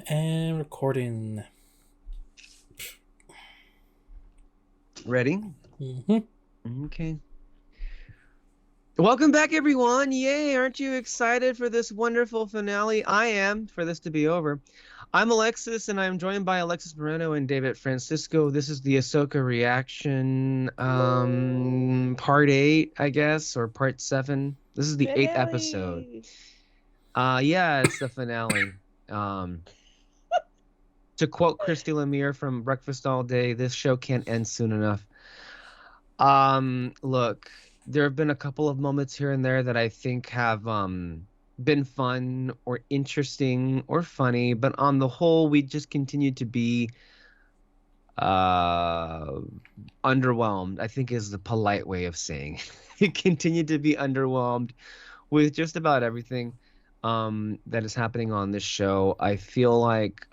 And recording. Ready? Mm-hmm. Okay. Welcome back, everyone. Yay. Aren't you excited for this wonderful finale? I am, for this to be over. I'm Alexis, and I'm joined by Alexis Moreno and David Francisco. This is the Ahsoka reaction, part 8, I guess, or part 7. This is the 8th episode. Finale. Yeah, it's the finale. To quote Christy Lemire from Breakfast All Day, this show can't end soon enough. Look, there have been a couple of moments here and there that I think have been fun or interesting or funny, but on the whole, we just continue to be uh underwhelmed, I think is the polite way of saying. We continue to be underwhelmed with just about everything that is happening on this show. I feel like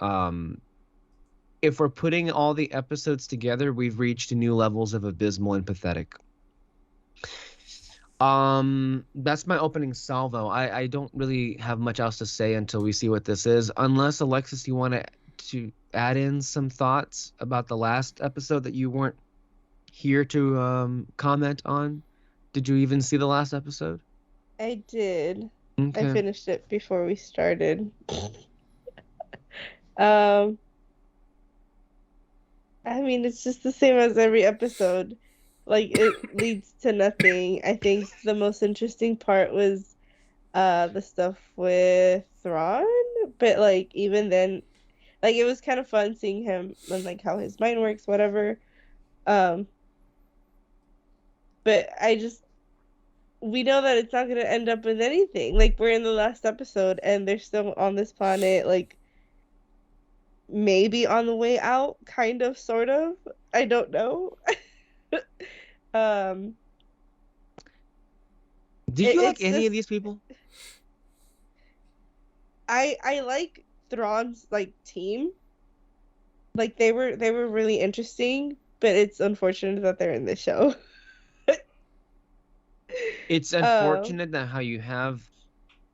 if we're putting all the episodes together, we've reached new levels of abysmal and pathetic. That's my opening salvo. I don't really have much else to say until we see what this is. Unless Alexis, you want to add in some thoughts about the last episode that you weren't here to comment on. Did you even see the last episode? I did. I Okay. finished it before we started. um, I mean, it's just the same as every episode. Like it leads to nothing. I think the most interesting part was the stuff with Thrawn, but like even then, like it was kind of fun seeing him and like how his mind works, whatever. Um, but we know that it's not going to end up with anything. Like we're in the last episode and they're still on this planet, like maybe on the way out, kind of, sort of. I don't know. um, Did you like it's any of just these people? I like Thrawn's like team. Like they were really interesting, but it's unfortunate that they're in this show. It's Um, unfortunate that how you have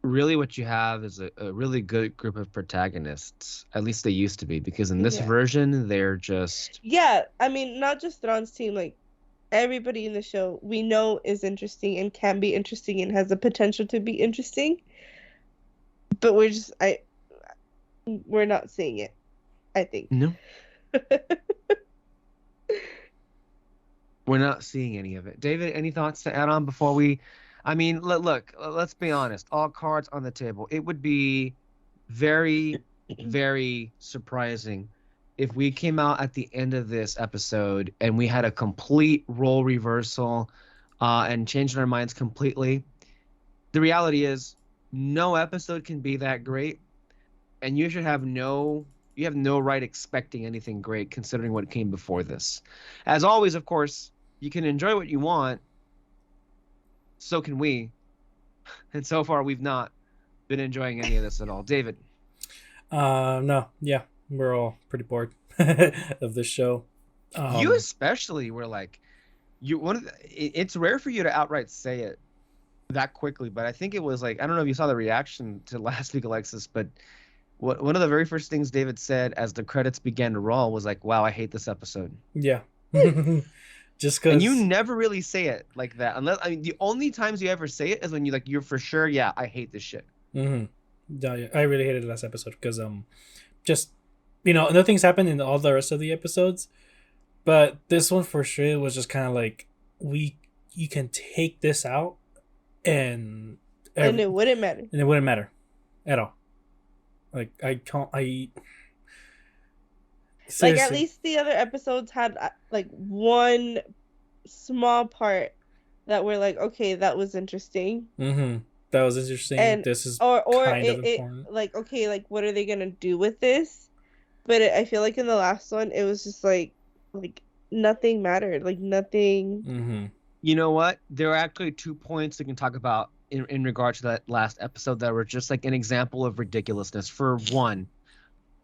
really what you have is a really good group of protagonists. At least they used to be, because in this yeah. version, they're just Yeah, I mean, not just Thrawn's team, like everybody in the show we know is interesting and can be interesting and has the potential to be interesting, but we're not seeing it, I think. no, we're not seeing any of it. David, any thoughts to add on before we? I mean, look, let's be honest. All cards on the table. It would be very, very surprising if we came out at the end of this episode and we had a complete role reversal and changed our minds completely. The reality is, no episode can be that great, and you have no right expecting anything great considering what came before this. As always, of course, you can enjoy what you want, so can we, and so far we've not been enjoying any of this at all. David, No, yeah, we're all pretty bored of this show. you especially were like, it's rare for you to outright say it that quickly, but I think it was like, I don't know if you saw the reaction to last week, Alexis, but one of the very first things David said as the credits began to roll was like, "Wow, I hate this episode." Yeah, just And you because. never really say it like that, unless, I mean, the only times you ever say it is when you're for sure, yeah, I hate this shit. Mm-hmm. Yeah, I really hated the last episode because just nothing's happened in all the rest of the episodes, but this one for sure was just kind of like you can take this out and And it wouldn't matter. and it wouldn't matter at all. Like I can't. I Like at seriously. least the other episodes had like one small part that were like, okay, that was interesting. Mm-hmm. That was interesting. And This is or kind of it important. like, okay, like what are they gonna do with this? But I feel like in the last one it was just like nothing mattered, like nothing. Mm-hmm. You know what? There are actually 2 points we can talk about in regard to that last episode that were just like an example of ridiculousness. For one,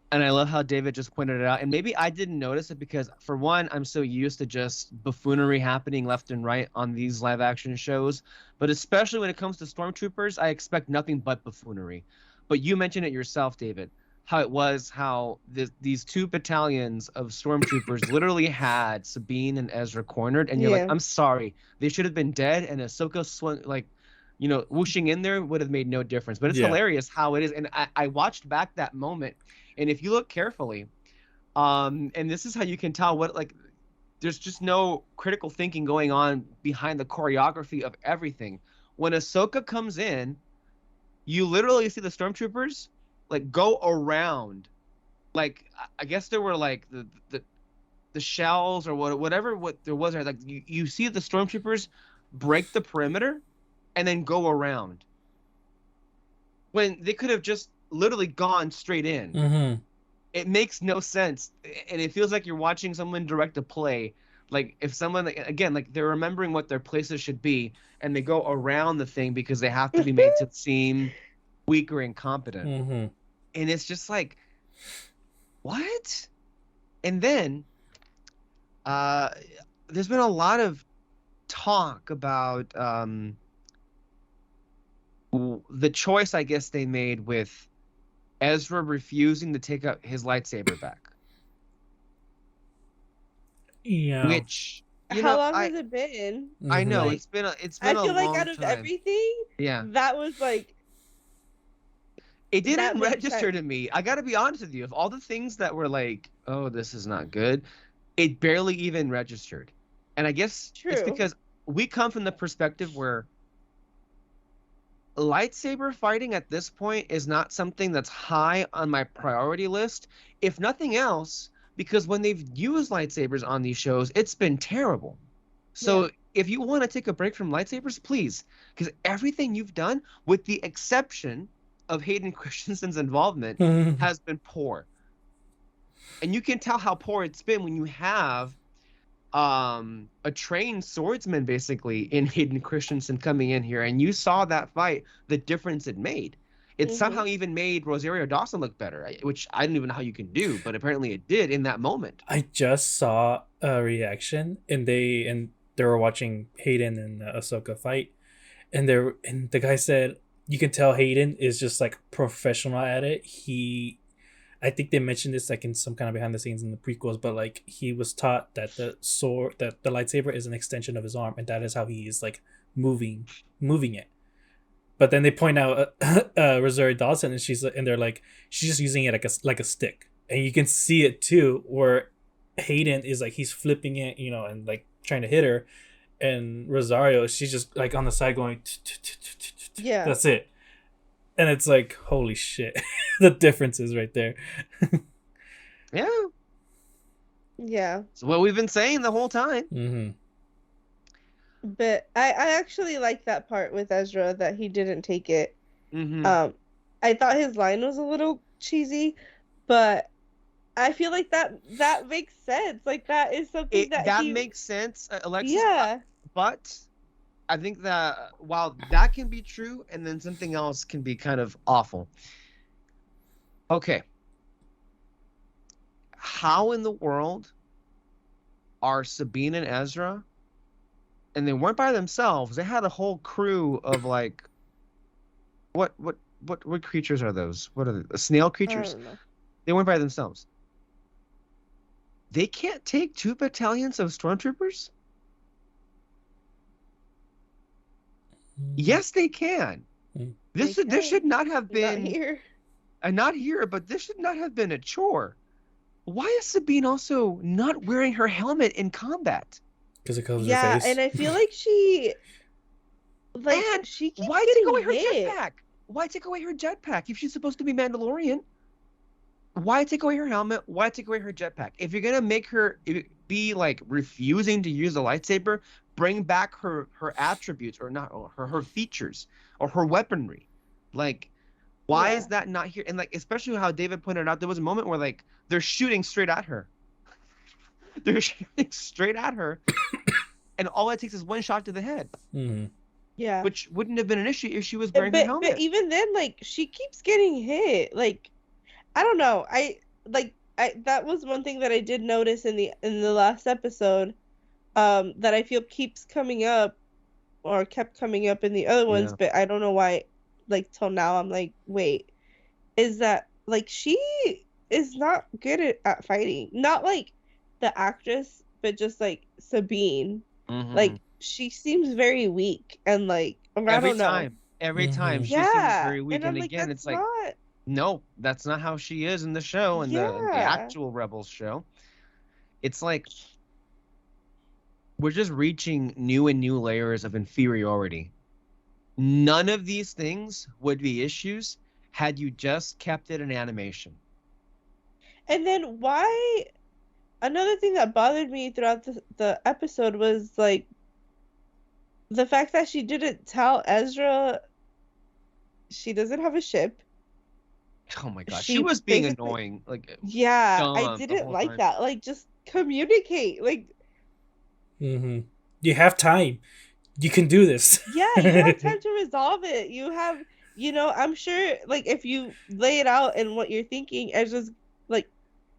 and I love how David just pointed it out, and maybe I didn't notice it because, for one, I'm so used to just buffoonery happening left and right on these live action shows, but especially when it comes to stormtroopers, I expect nothing but buffoonery. But you mentioned it yourself, David. how it was how these two battalions of stormtroopers literally had Sabine and Ezra cornered, and you're like, Yeah. I'm sorry, they should have been dead, and Ahsoka swung like, whooshing in there would have made no difference. But it's Yeah. hilarious how it is, and I watched back that moment, and if you look carefully, and this is how you can tell what like. There's just no critical thinking going on behind the choreography of everything. When Ahsoka comes in, you literally see the stormtroopers like go around, like I guess there were like the shells or whatever what there was there. Like you see the stormtroopers break the perimeter and then go around when they could have just literally gone straight in. Mm-hmm. It makes no sense, and it feels like you're watching someone direct a play. Like if someone again, like they're remembering what their places should be, and they go around the thing because they have to be made to seem weak or incompetent. Mm-hmm. And it's just like, what? And then there's been a lot of talk about the choice I guess they made with Ezra refusing to take up his lightsaber back. Yeah. Which How long has it been? I know Like, it's been a I feel like long out of time. everything, Yeah, that was like it that didn't makes register sense. to me. I got to be honest with you. Of all the things that were like, oh, this is not good, it barely even registered. And I guess it's True. because we come from the perspective where lightsaber fighting at this point is not something that's high on my priority list. If nothing else, because when they've used lightsabers on these shows, it's been terrible. So if you want to take a break from lightsabers, please, because everything you've done, with the exception of Hayden Christensen's involvement, has been poor. And you can tell how poor it's been when you have a trained swordsman basically in Hayden Christensen coming in here, and you saw that fight, the difference it made. It somehow even made Rosario Dawson look better, which I don't even know how you can do, but apparently it did in that moment. I just saw a reaction, and they were watching Hayden and Ahsoka fight, and the guy said you can tell Hayden is just like professional at it. I think they mentioned this like in some kind of behind the scenes in the prequels, but like he was taught that the lightsaber is an extension of his arm, and that is how he is like moving it. But then they point out Rosario Dawson, and they're like, she's just using it like a stick, and you can see it too, where Hayden is like he's flipping it, and like trying to hit her, and Rosario, she's just like on the side going, Yeah, that's it, and it's like holy shit, the difference is right there. Yeah. So what we've been saying the whole time. Mm-hmm. But I actually like that part with Ezra that he didn't take it. Mm-hmm. I thought his line was a little cheesy, but I feel like that makes sense. Like that is something that makes sense, Alexis. Yeah. But I think that while that can be true, and then something else can be kind of awful. Okay. How in the world are Sabine and Ezra? And they weren't by themselves. They had a whole crew of like, what creatures are those? What are they? Snail creatures? I don't know. They weren't by themselves. They can't take 2 battalions of stormtroopers? Yes, they can. This should not have been not here, but this should not have been a chore. Why is Sabine also not wearing her helmet in combat? Because it covers her face. And I feel like she keeps why take away her hit. jetpack? Why take away her jetpack if she's supposed to be Mandalorian? Why take away her helmet? Why take away her jetpack? If you're gonna make her be like refusing to use a lightsaber, bring back her attributes, or not, or her features, or her weaponry. Like, why is that not here? And like, especially how David pointed out, there was a moment where like they're shooting straight at her. They're shooting straight at her, and all it takes is one shot to the head. Mm-hmm. Yeah. Which wouldn't have been an issue if she was wearing her helmet. But even then, like, she keeps getting hit. Like, I don't know. That was one thing that I did notice in the last episode, that I feel keeps coming up, or kept coming up in the other ones, but I don't know why. Like till now, I'm like, wait, is that like she is not good at fighting. Not like the actress, but just like Sabine. Hmm. Like she seems very weak and like I Every don't know. time, every time Mm-hmm. she seems Yeah, very weak. and I'm And like again, it's that's like, not. no, that's not how she is in the show and the Yeah. actual Rebels show. It's like we're just reaching new and new layers of inferiority. None of these things would be issues had you just kept it in animation. And then why another thing that bothered me throughout the episode was like the fact that she didn't tell Ezra she doesn't have a ship. Oh my God, she She was being basically, annoying, like yeah, I dumb the didn't whole like time. that. Like, just communicate. Like, Mm-hmm. You have time. You can do this. yeah, you have time to resolve it. You have, I'm sure, like, if you lay it out and what you're thinking, Ezra's like,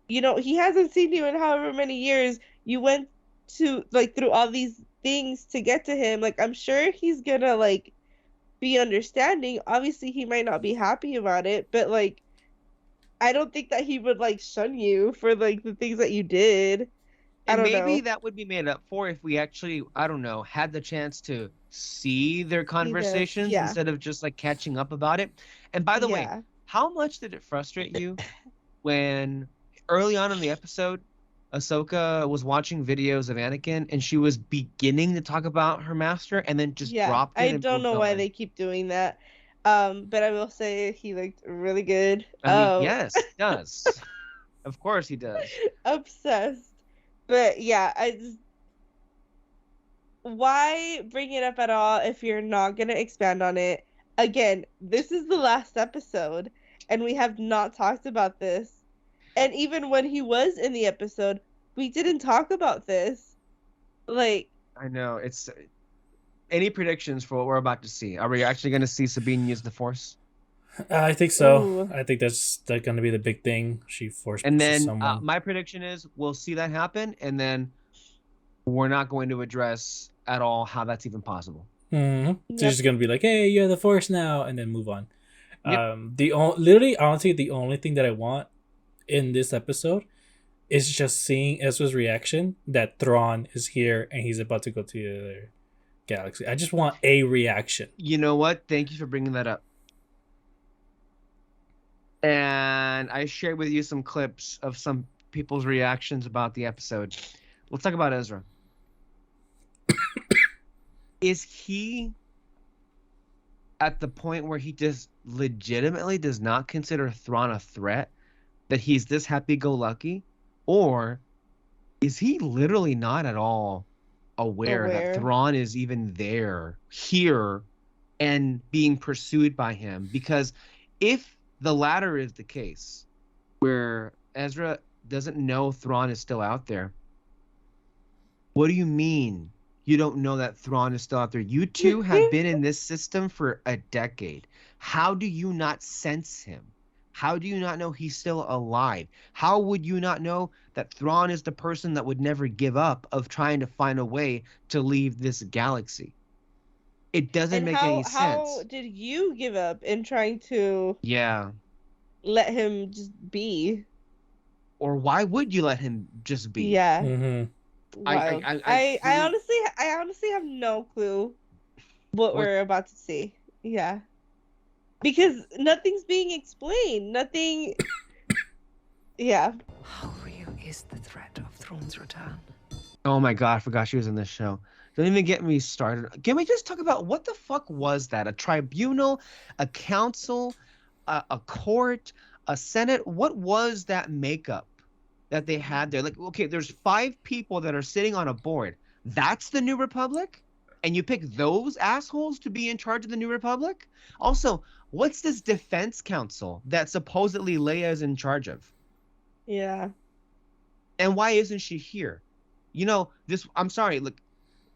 he hasn't seen you in however many years. You went to, like, through all these things to get to him. Like, I'm sure he's gonna, like, be understanding. Obviously, he might not be happy about it, but, like, I don't think that he would like shun you for like the things that you did. I And don't maybe know. that would be made up for if we actually, I don't know, had the chance to see their See them. conversations Yeah. instead of just like catching up about it. And by the way, Yeah. how much did it frustrate you when early on in the episode, Ahsoka was watching videos of Anakin and she was beginning to talk about her master and then just Yeah. dropped I it and don't moved know why on? they keep doing that. But I will say he looked really good. I mean, yes, he does. Of course he does. Obsessed. But yeah, I just why bring it up at all if you're not gonna expand on it? Again, this is the last episode, and we have not talked about this. And even when he was in the episode, we didn't talk about this. Like, I know. It's any predictions for what we're about to see? Are we actually going to see Sabine use the Force? I think so. ooh, I think that's going to be the big thing. She force And pushes then someone. my prediction is we'll see that happen, and then we're not going to address at all how that's even possible. Mm-hmm. So yep. she's going to be like, "Hey, you're the force now," and then move on. Yep. Literally, honestly, the only thing that I want in this episode is just seeing Ezra's reaction that Thrawn is here and he's about to go to the other galaxy. I just want a reaction. You know what? Thank you for bringing that up. And I shared with you some clips of some people's reactions about the episode. Let's talk about Ezra. Is he at the point where he just legitimately does not consider Thrawn a threat, that he's this happy-go-lucky? Or is he literally not at all aware that Aware. Thrawn is even there, here, and being pursued by him? Because if the latter is the case, where Ezra doesn't know Thrawn is still out there, what do you mean you don't know that Thrawn is still out there? You two have been in this system for a decade. How do you not sense him? How do you not know he's still alive? How would you not know that Thrawn is the person that would never give up of trying to find a way to leave this galaxy? It doesn't And make any how sense. did you give up in trying to Yeah. let him just be? Or why would you let him just be? Yeah. Mm-hmm. Wild. I I honestly have no clue what what we're about to see. Yeah. Because nothing's being explained. Nothing. Yeah. How real is the threat of Thrawn's return? Oh my God, I forgot she was in this show. Don't even get me started. Can we just talk about what the fuck was that? A tribunal, a council, a court, a senate? What was that makeup that they had there? Like, okay, there's 5 people that are sitting on a board. That's the New Republic? And you pick those assholes to be in charge of the New Republic? Also, what's this defense council that supposedly Leia is in charge of? Yeah. And why isn't she here? You know, I'm sorry, look,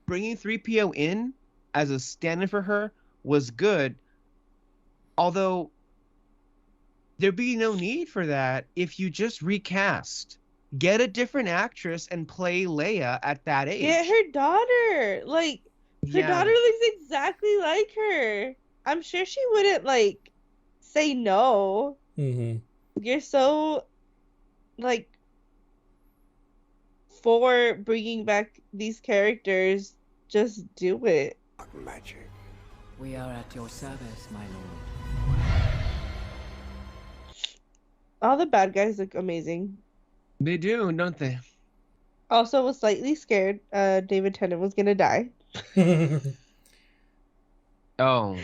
bringing 3PO in as a stand-in for her was good, although there'd be no need for that if you just recast. Get a different actress and play Leia at that age. Get her daughter. Like, her Yeah. daughter looks exactly like her. I'm sure she wouldn't, like, say no. Mm-hmm. you're so like for bringing back these characters. Just do it. Magic. We are at your service, my lord. All the bad guys look amazing. They do, don't they? Also, was slightly scared. David Tennant was gonna die. Oh,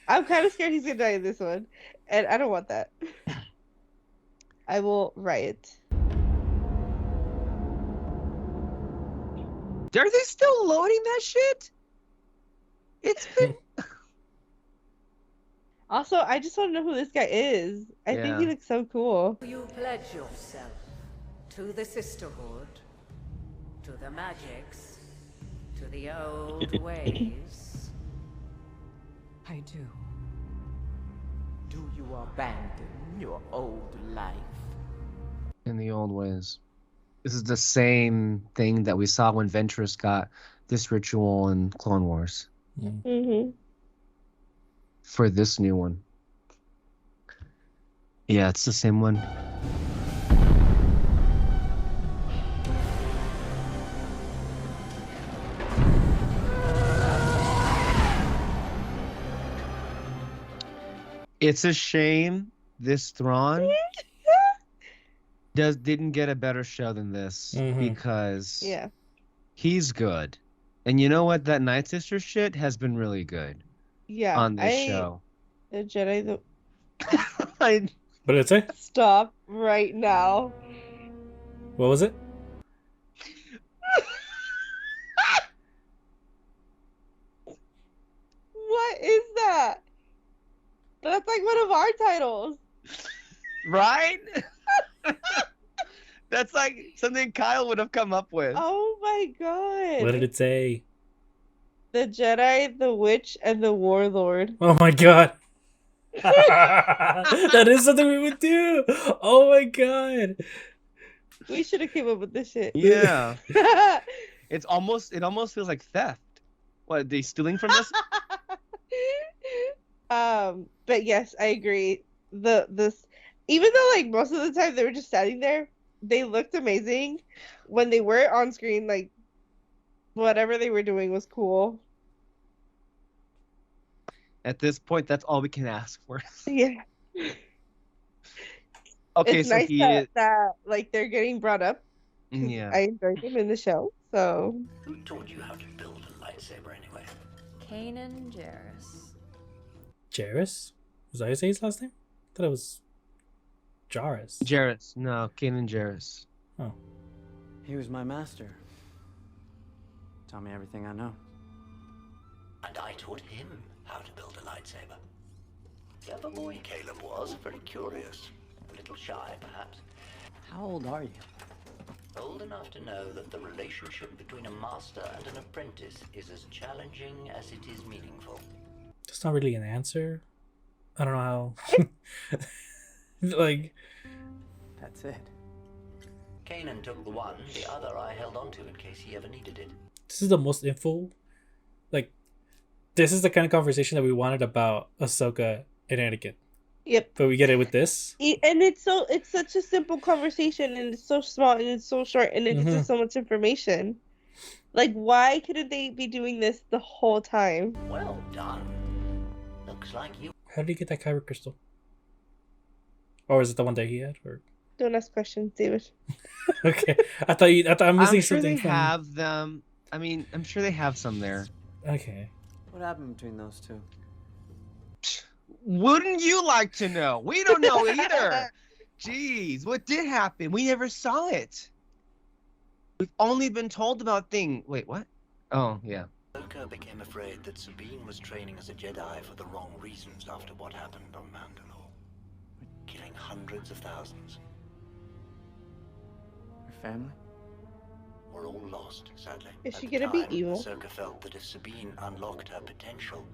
I'm kind of scared he's gonna die in this one, and I don't want that. I will riot. are they still loading that shit? It's been. Also, I just want to know who this guy is. I think he Yeah. looks so cool. You pledge yourself to the sisterhood, to the magics, to the old ways. I do. Do you abandon your old life? In the old ways. This is the same thing that we saw when Ventress got this ritual in Clone Wars Mm-hmm. for this new one. Yeah, it's the same one. It's a shame this Thrawn didn't get a better show than this because Yeah. he's good. And you know what? That Night Sister shit has been really good Yeah. on this show. The Jedi. The... I- What did it say? Stop right now. What was it? What is that? That's like one of our titles. right? That's like something Kyle would have come up with. Oh my god. What did it say? The Jedi, the Witch, and the Warlord. Oh my god. That is something we would do. Oh my god. We should have came up with this shit. Yeah. It almost feels like theft. What, are they stealing from us? But yes, I agree. This even though like most of the time they were just standing there, they looked amazing. When they were on screen, like whatever they were doing was cool. At this point, that's all we can ask for. Yeah. Okay, It's so nice he that like they're getting brought up. 'Cause yeah. I enjoyed them in the show. So Who taught you how to build a lightsaber anyway? Kanan Jarrus. Jarrus? Was that his last name? I thought it was Jarrus. Jarrus. No, Kanan Jarrus. Oh. He was my master. Taught me everything I know. And I taught him how to build a lightsaber. Clever boy Caleb was, very curious. A little shy, perhaps. How old are you? Old enough to know that the relationship between a master and an apprentice is as challenging as it is meaningful. That's not really an answer. I don't know how. Like, That's it. Kanan took the one, the other I held onto in case he ever needed it. this is the most info. Like, this is the kind of conversation that we wanted about Ahsoka and Anakin. yep. But we get it with this. And it's such a simple conversation, and it's so small, and it's so short, and it's just so much information. Like, why couldn't they be doing this the whole time? Well done. Looks like you. How did he get that kyber crystal? Or is it the one that he had? Or Don't ask questions, David. okay, I thought I'm missing I'm sure something they from. have them. I mean, I'm sure they have some there. Okay. What happened between those two? Wouldn't you like to know? We don't know either. Jeez, what did happen? We never saw it. We've only been told about things. Wait, what? Oh, yeah. Ahsoka became afraid that Sabine was training as a Jedi for the wrong reasons after what happened on Mandalore. Killing hundreds of thousands. Your family? We're all lost, sadly. Is At she the gonna be time, evil? Ahsoka felt that if Sabine unlocked her potential,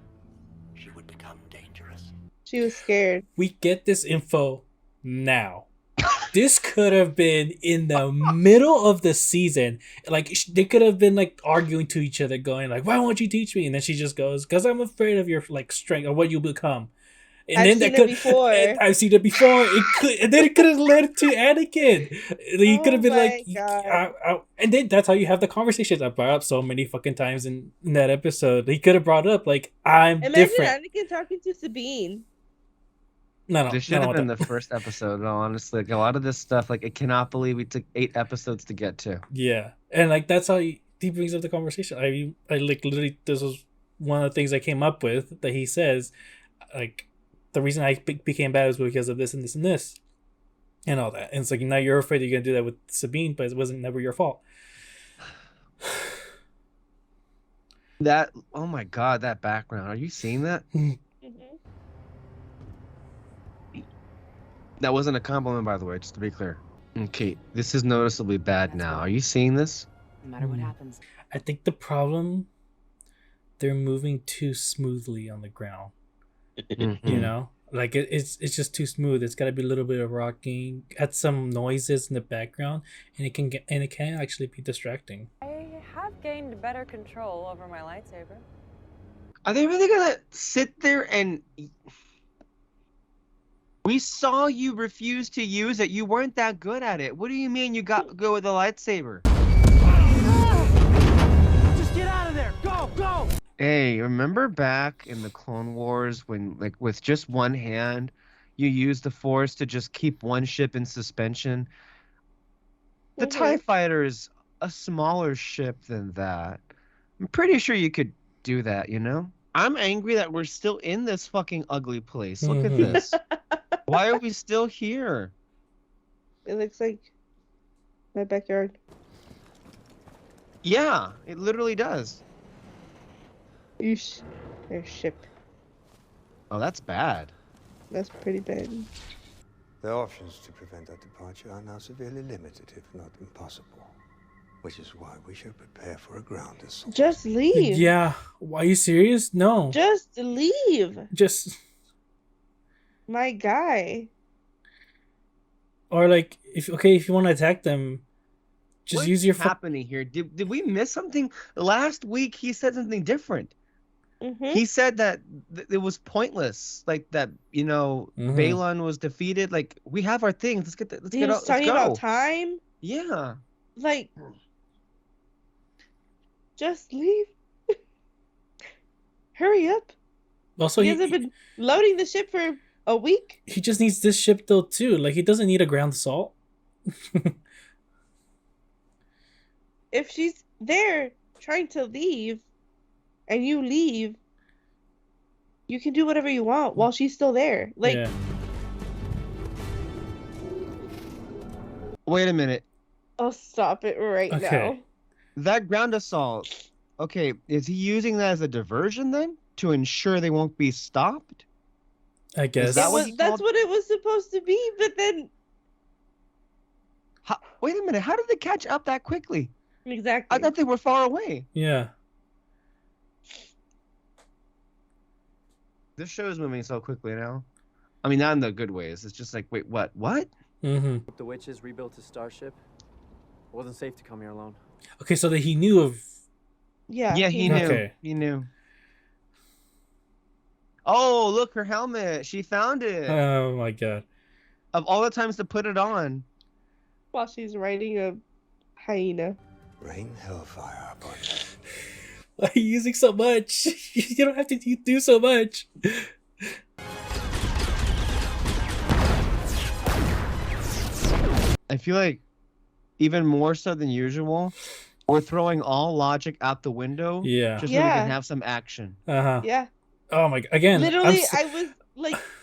she would become dangerous. She was scared. We get this info now. This could have been in the middle of the season. Like, they could have been like arguing to each other, going like, "Why won't you teach me?" And then she just goes, "Because I'm afraid of your like strength or what you become." And I've then seen that it could, before. and I've seen it before. It could, and then it could have led to Anakin. He could have been my like, God. and then that's how you have the conversations I brought up so many fucking times in that episode. He could have brought up like, I'm Imagine different. Anakin talking to Sabine. No, This I should don't have want been that. the first episode, honestly. Like, a lot of this stuff, like, I cannot believe we took 8 episodes to get to. Yeah, and like that's how he brings up the conversation. I like literally this was one of the things I came up with that he says, like the reason I became bad is because of this and this and this, and all that. And it's like now you're afraid you're gonna do that with Sabine, but it wasn't never your fault. That, oh my God, that background. Are you seeing that? Mhm. That wasn't a compliment, by the way, just to be clear. Okay, this is noticeably bad now. Are you seeing this? No matter what Hmm. happens. I think the problem, they're moving too smoothly on the ground. You Mhm. know, like it's just too smooth. It's got to be a little bit of rocking, add some noises in the background, and it can actually be distracting. I have gained better control over my lightsaber. Are they really gonna sit there and... We saw you refuse to use it. You weren't that good at it. What do you mean you got go with the lightsaber? Just get out of there! Go! Go! Hey, remember back in the Clone Wars when, like, with just one hand, you used the Force to just keep one ship in suspension? The TIE Fighter is a smaller ship than that. I'm pretty sure you could do that, you know? I'm angry that we're still in this fucking ugly place. Look at Mhm. this. Why are we still here? It looks like my backyard. Yeah, it literally does. Yeesh. Their ship. Oh, that's bad. That's pretty bad. The options to prevent our departure are now severely limited, if not impossible. Which is why we should prepare for a ground assault. Just leave. Yeah, why are you serious? No, Just leave. just My guy. or like if you want to attack them, just What's use your happening here? Did we miss something? Last week he said something different. Mm-hmm. He said that it was pointless, like that. You know, Mhm. Balon was defeated. Like, we have our things. Let's get the, let's He get was out. Let's talking go. about time. Yeah. Like, just leave. Hurry up. Also, He hasn't been loading the ship for a week. he just needs this ship though too. Like he doesn't need a ground assault. If she's there trying to leave and you leave, you can do whatever you want while she's still there. Like, yeah. Wait a minute. I'll stop it right Okay. now. That ground assault. Okay, is he using that as a diversion then to ensure they won't be stopped? I guess. that what he That's called- what it was supposed to be, but then Wait a minute. How did they catch up that quickly? exactly. I thought they were far away. Yeah. This show is moving so quickly now. I mean, not in the good ways. It's just like, wait, what? What? Mm-hmm. The witches rebuilt his starship. It wasn't safe to come here alone. Okay, so that he knew of. Yeah. Yeah, he knew. Okay. He knew. Oh, look, her helmet. She found it. Oh my god. Of all the times to put it on. While she's riding a hyena. Rain hellfire upon you. Why are you using so much? You don't have to do so much. I feel like even more so than usual, we're throwing all logic out the window Yeah. just so we Yeah. can have some action. Uh-huh. Yeah. Oh my god. Again. Literally, I'm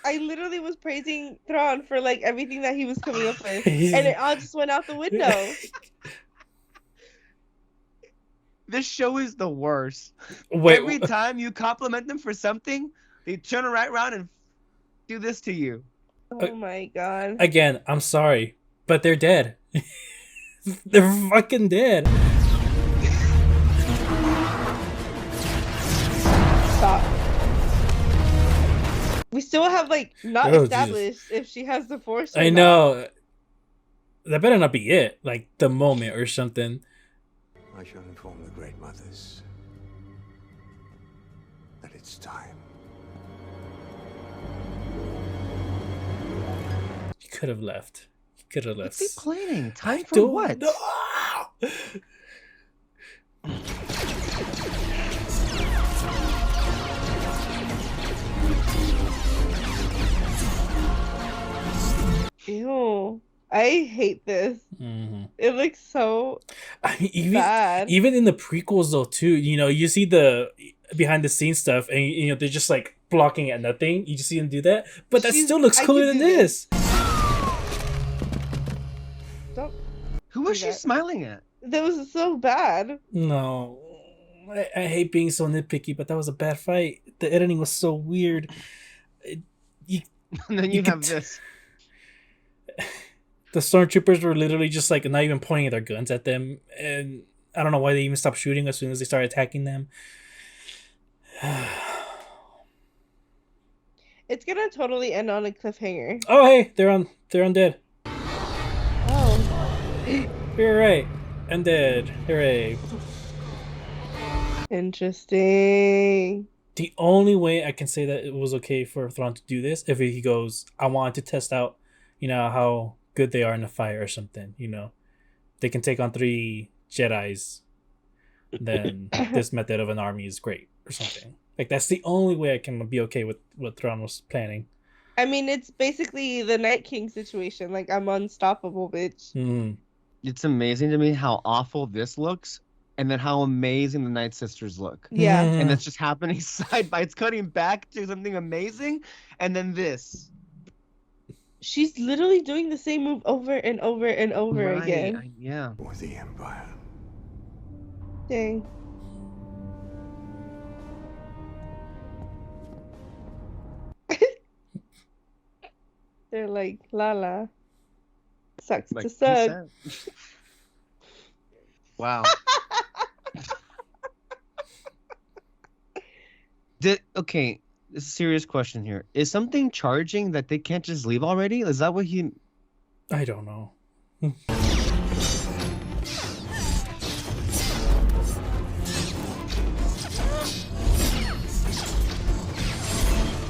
I literally was praising Thrawn for like everything that he was coming up with. And it all just went out the window. This show is the worst. Wait. Every time you compliment them for something, they turn right around and do this to you. Oh my god. Again, I'm sorry, but they're dead. They're fucking dead. Stop. We still have like not Oh, established if she has the force. Or I not. know. That better not be it. Like the moment or something. I shall inform the Great Mothers that it's time. could have left. He could have left. What's he planning? Time for Don't what? know. Ew. I hate this. It looks so I mean, bad. even in the prequels though too, you know, you see the behind the scenes stuff and you know they're just like blocking at nothing. You just see them do that, but that still looks I cooler could than do this. Don't Who was do she that. smiling at? That was so bad. No, I hate being so nitpicky, but that was a bad fight. The editing was so weird. And then You you could have this. The stormtroopers were literally just like not even pointing their guns at them, and I don't know why they even stopped shooting as soon as they started attacking them. It's gonna totally end on a cliffhanger. Oh hey, they're undead. Oh. You're right. Undead. Hooray. Interesting. The only way I can say that it was okay for Thrawn to do this if he goes, I wanted to test out, you know, how good they are in a fight or something, you know. They can take on 3 Jedis, then this method of an army is great or something. Like that's the only way I can be okay with what Thrawn was planning. I mean, it's basically the Night King situation. Like, I'm unstoppable, bitch. It's amazing to me how awful this looks, and then how amazing the Night Sisters look. Yeah. And that's just happening side by. It's cutting back to something amazing, and then this. She's literally doing the same move over and over and over again. Yeah. For the Empire. Dang. They're like, Lala. Sucks Like, to suck. Wow. Okay, a serious question here. Is something charging that they can't just leave already? Is that what he... I don't know.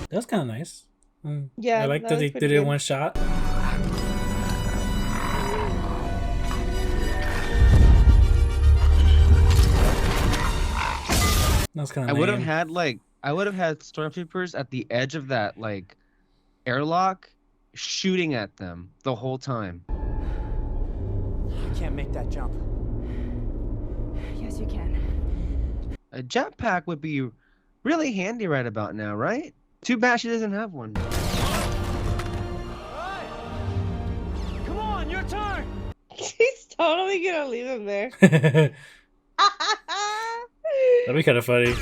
That's kind of nice. Yeah, I like that they was pretty did it in good. one shot. That's kind I of would have had stormtroopers at the edge of that like airlock shooting at them the whole time. I can't make that jump. Yes, you can. A jetpack would be really handy right about now, right? Too bad she doesn't have one. Come on, your turn! She's totally gonna leave him there. That'd be kind of funny.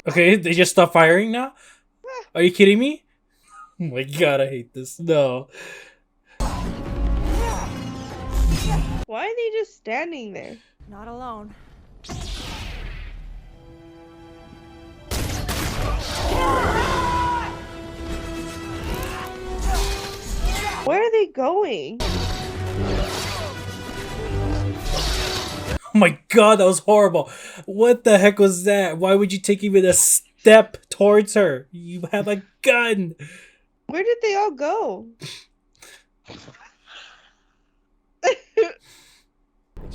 Okay, they just stopped firing now? Are you kidding me? Oh my god, I hate this. No. Why are they just standing there? Not alone. Where are they going? Oh my god, that was horrible. What the heck was that? Why would you take even a step towards her? You have a gun. Where did they all go? Thanks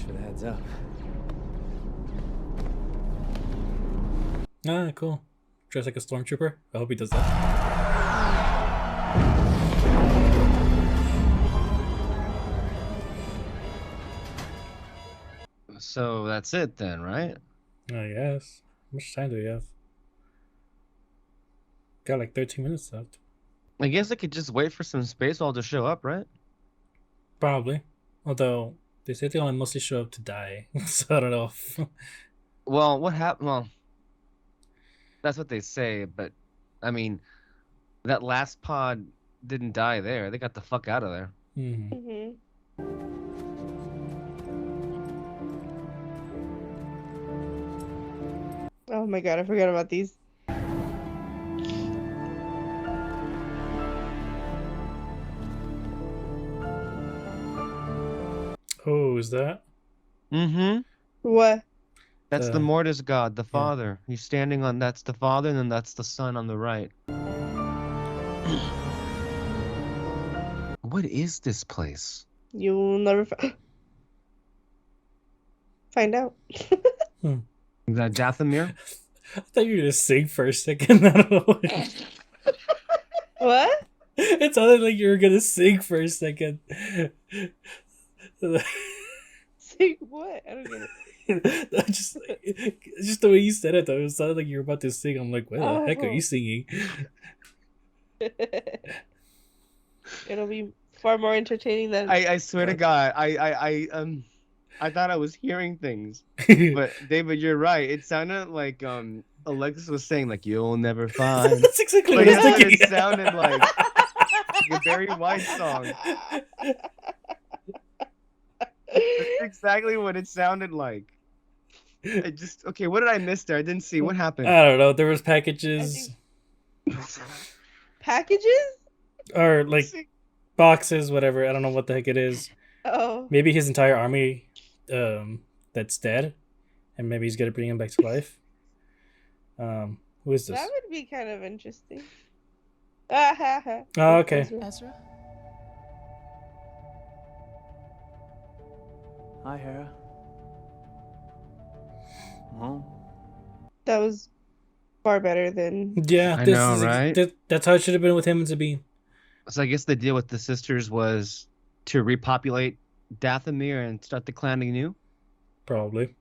for the heads up. Ah, cool. Dressed like a stormtrooper. I hope he does that. So that's it then, right? I guess. How much time do we have? Got like 13 minutes left. I guess I could just wait for some space wall to show up, right? Probably. Although, they say they only mostly show up to die. So I don't know. Well, what happened? Well, that's what they say, but I mean, that last pod didn't die there. They got the fuck out of there. Mm-hmm. Oh my god, I forgot about these. Oh, is that? Mm-hmm. What? That's the Mortis god, the father. He's standing on. That's the father, and then that's the son on the right. What is this place? You'll never find out. Is that Dathomir? I thought you were gonna sing for a second. I don't know. What? It sounded like you were gonna sing for a second. Sing what? I don't get it. just the way you said it, though, it sounded like you were about to sing. I'm like, what the heck are you singing? It'll be far more entertaining than. I swear to God, I thought I was hearing things, but David, you're right. It sounded like Alexis was saying like you'll never find. That's exactly Like, what I was that's what thinking. it sounded like. Like a Barry White song. That's exactly what it sounded like. It just okay. What did I miss there? I didn't see. What happened? I don't know. There was packages Packages? or like boxes, whatever. I don't know what the heck it is. Oh. Maybe his entire army that's dead, and maybe he's gonna bring him back to life. Who is this? That would be kind of interesting. Oh, okay. Ezra? Hi, Hera. Home? That was far better than. Yeah, I know, right? That's how it should have been with him and Sabine. So I guess the deal with the sisters was to repopulate Dathomir and start the clan anew. Probably.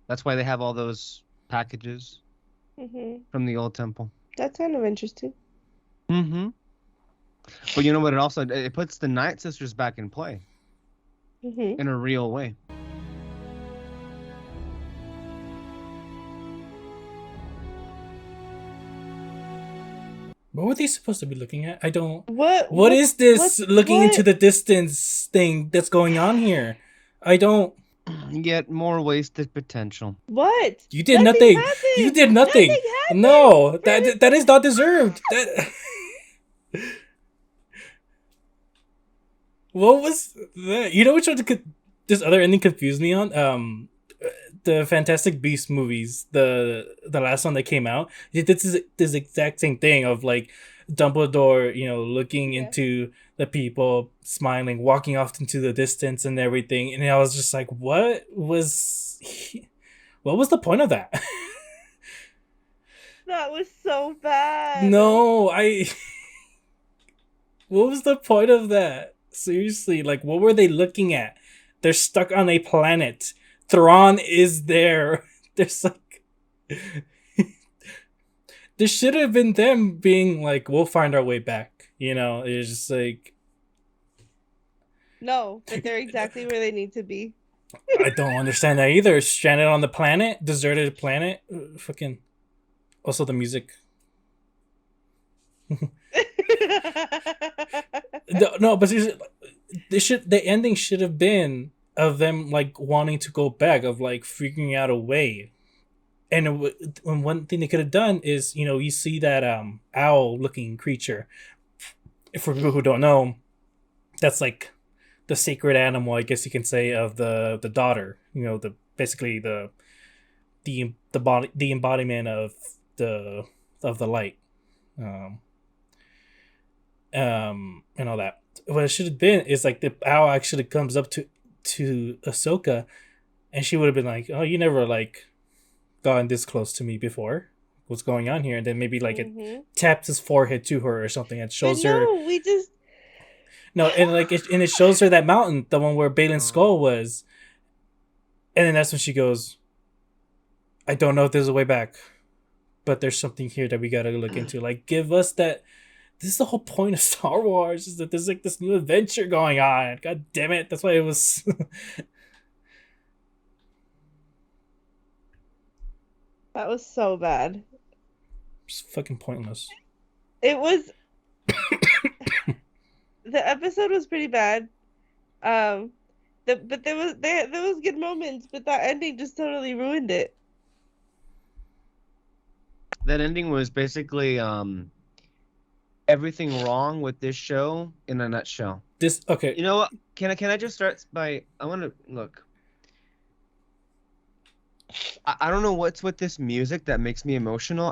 That's why they have all those packages from the old temple. That's kind of interesting. Mm-hmm. But you know what? It puts the Night Sisters back in play in a real way. What were they supposed to be looking at? I don't. What is this looking into the distance thing that's going on here? I don't. Yet more wasted potential. What? You did nothing. You did nothing. No, that is not deserved. That. What was that? You know which one this other ending confused me on? The Fantastic Beasts movies, the last one that came out, it did this exact same thing of like Dumbledore, looking into the people, smiling, walking off into the distance and everything, and I was just like, what was the point of that? That was so bad. No, what was the point of that? Seriously, like, what were they looking at? They're stuck on a planet. Thrawn is there. There's like there should have been them being like, we'll find our way back. It's just like, no, but they're exactly where they need to be. I don't understand that either. Stranded on the planet, deserted planet, fucking. Also the music. No, but seriously, the ending should have been of them like wanting to go back, of like figuring out a way. And one thing they could have done is, you see that owl looking creature. For people who don't know, that's like the sacred animal, I guess you can say, of the daughter. Basically the embodiment of the light. And all that. What it should have been is like the owl actually comes up to Ahsoka, and she would have been like, "Oh, you never like gotten this close to me before. What's going on here?" And then maybe like it taps his forehead to her or something and shows her. No, and like it shows her that mountain, the one where Balin's skull was, and then that's when she goes, "I don't know if there's a way back, but there's something here that we gotta look into." Like, give us that. This is the whole point of Star Wars, is that there's like this new adventure going on. God damn it. That's why it was. That was so bad. It's fucking pointless. It was. The episode was pretty bad. But there was good moments, but that ending just totally ruined it. That ending was basically everything wrong with this show in a nutshell. Okay. You know what? Can I just start by, I want to look. I don't know what's with this music that makes me emotional.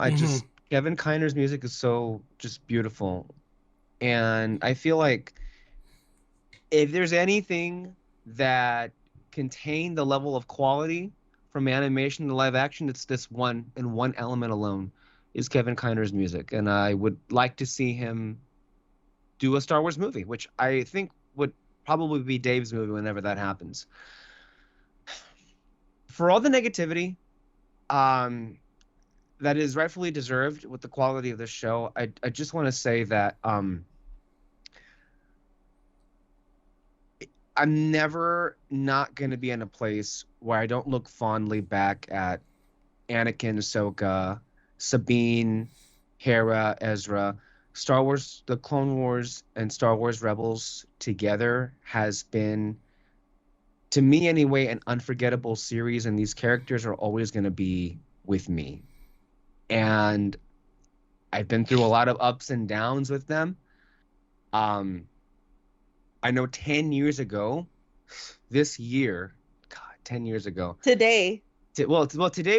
Kevin Kiner's music is so just beautiful. And I feel like if there's anything that contained the level of quality from animation to live action, it's this one and one element alone is Kevin Kiner's music. And I would like to see him do a Star Wars movie, which I think would probably be Dave's movie whenever that happens. For all the negativity, um, that is rightfully deserved with the quality of this show, I just want to say that I'm never not going to be in a place where I don't look fondly back at Anakin, Ahsoka, Sabine, Hera, Ezra. Star Wars, the Clone Wars and Star Wars Rebels together has been, to me anyway, an unforgettable series, and these characters are always going to be with me. And I've been through a lot of ups and downs with them. Um, I know 10 years ago, this year, God, 10 years ago. Today. Today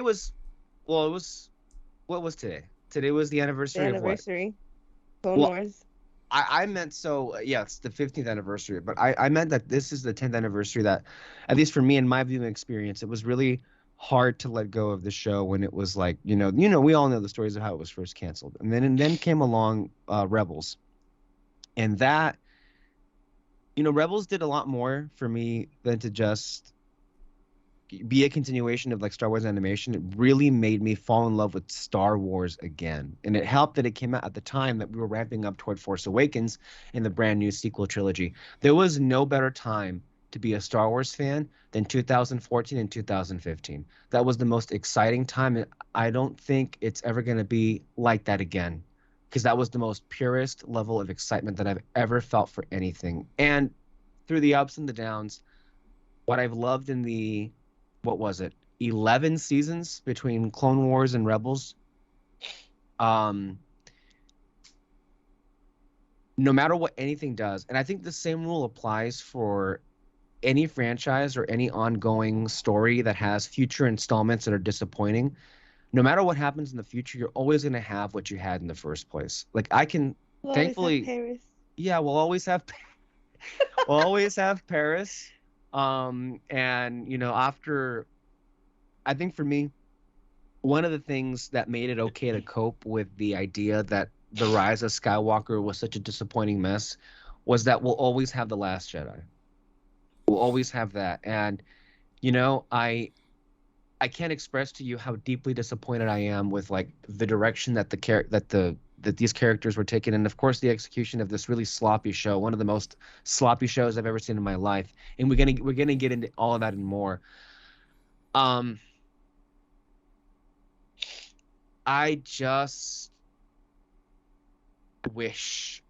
was, it was, what was today? Today was the anniversary of what? Clone Wars. I meant, so, yeah, it's the 15th anniversary, but I meant that this is the 10th anniversary that, at least for me and my viewing experience, it was really hard to let go of the show when it was like, we all know the stories of how it was first canceled. And then came along Rebels. And that, Rebels did a lot more for me than to just be a continuation of like Star Wars animation. It really made me fall in love with Star Wars again. And it helped that it came out at the time that we were ramping up toward Force Awakens in the brand new sequel trilogy. There was no better time to be a Star Wars fan than 2014 and 2015. That was the most exciting time. And I don't think it's ever going to be like that again, because that was the most purest level of excitement that I've ever felt for anything. And through the ups and the downs, what I've loved in the, what was it, 11 seasons between Clone Wars and Rebels, no matter what anything does, and I think the same rule applies for any franchise or any ongoing story that has future installments that are disappointing. No matter what happens in the future, you're always going to have what you had in the first place. Like, I can, We'll thankfully, always have Paris. Yeah, we'll always have we'll always have Paris. And after, I think for me, one of the things that made it okay to cope with the idea that the Rise of Skywalker was such a disappointing mess was that we'll always have The Last Jedi. We'll always have that. And I can't express to you how deeply disappointed I am with like the direction that that these characters were taken, and of course the execution of this really sloppy show, one of the most sloppy shows I've ever seen in my life. And we're gonna get into all of that and more. I just wish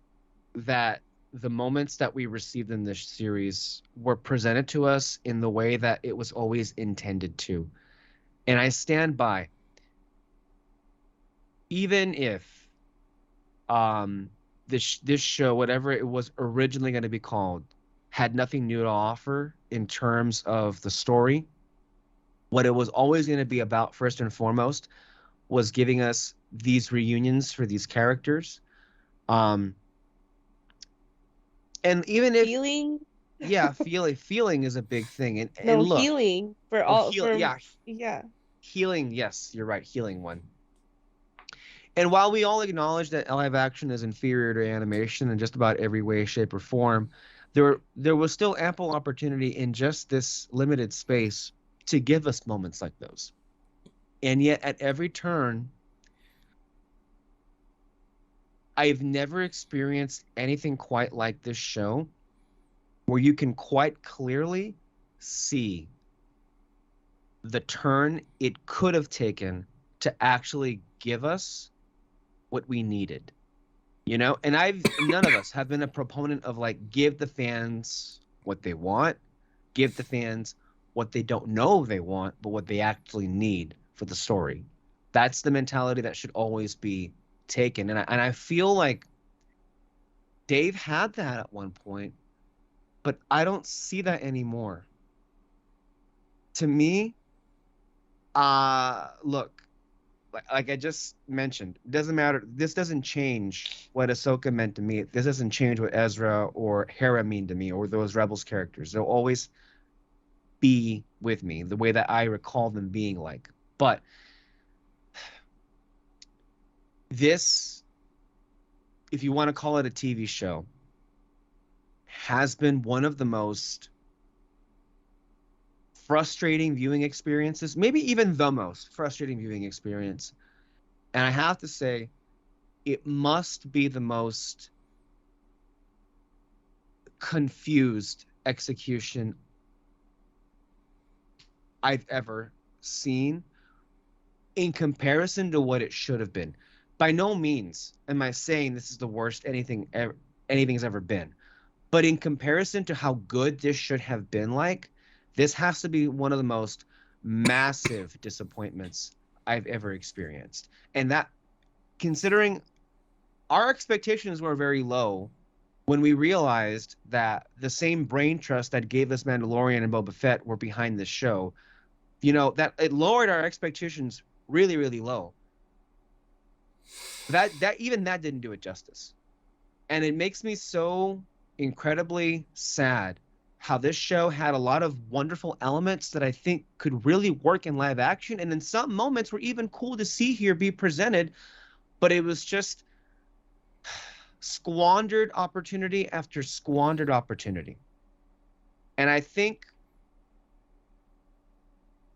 that the moments that we received in this series were presented to us in the way that it was always intended to. And I stand by, even if this show, whatever it was originally going to be called, had nothing new to offer in terms of the story, what it was always going to be about first and foremost was giving us these reunions for these characters. And even if feeling feeling is a big thing. And look, healing healing, yes, you're right, healing one. And while we all acknowledge that live action is inferior to animation in just about every way, shape, or form, there was still ample opportunity in just this limited space to give us moments like those. And yet at every turn, I've never experienced anything quite like this show, where you can quite clearly see the turn it could have taken to actually give us what we needed. And none of us have been a proponent of like, give the fans what they want, give the fans what they don't know they want, but what they actually need for the story. That's the mentality that should always be taken. And I feel like Dave had that at one point, but I don't see that anymore. To me, Look, like I just mentioned, it doesn't matter. This doesn't change what Ahsoka meant to me. This doesn't change what Ezra or Hera mean to me, or those Rebels characters. They'll always be with me the way that I recall them being like. But this, if you want to call it a TV show, has been one of the most frustrating viewing experiences, maybe even the most frustrating viewing experience. And I have to say, it must be the most confused execution I've ever seen in comparison to what it should have been. By no means am I saying this is the worst anything's ever been. But in comparison to how good this should have been like, this has to be one of the most massive disappointments I've ever experienced. And that, considering our expectations were very low when we realized that the same brain trust that gave us Mandalorian and Boba Fett were behind this show, that it lowered our expectations really, really low. That even that didn't do it justice. And it makes me so incredibly sad how this show had a lot of wonderful elements that I think could really work in live action, and in some moments were even cool to see here be presented, but it was just squandered opportunity after squandered opportunity. And I think,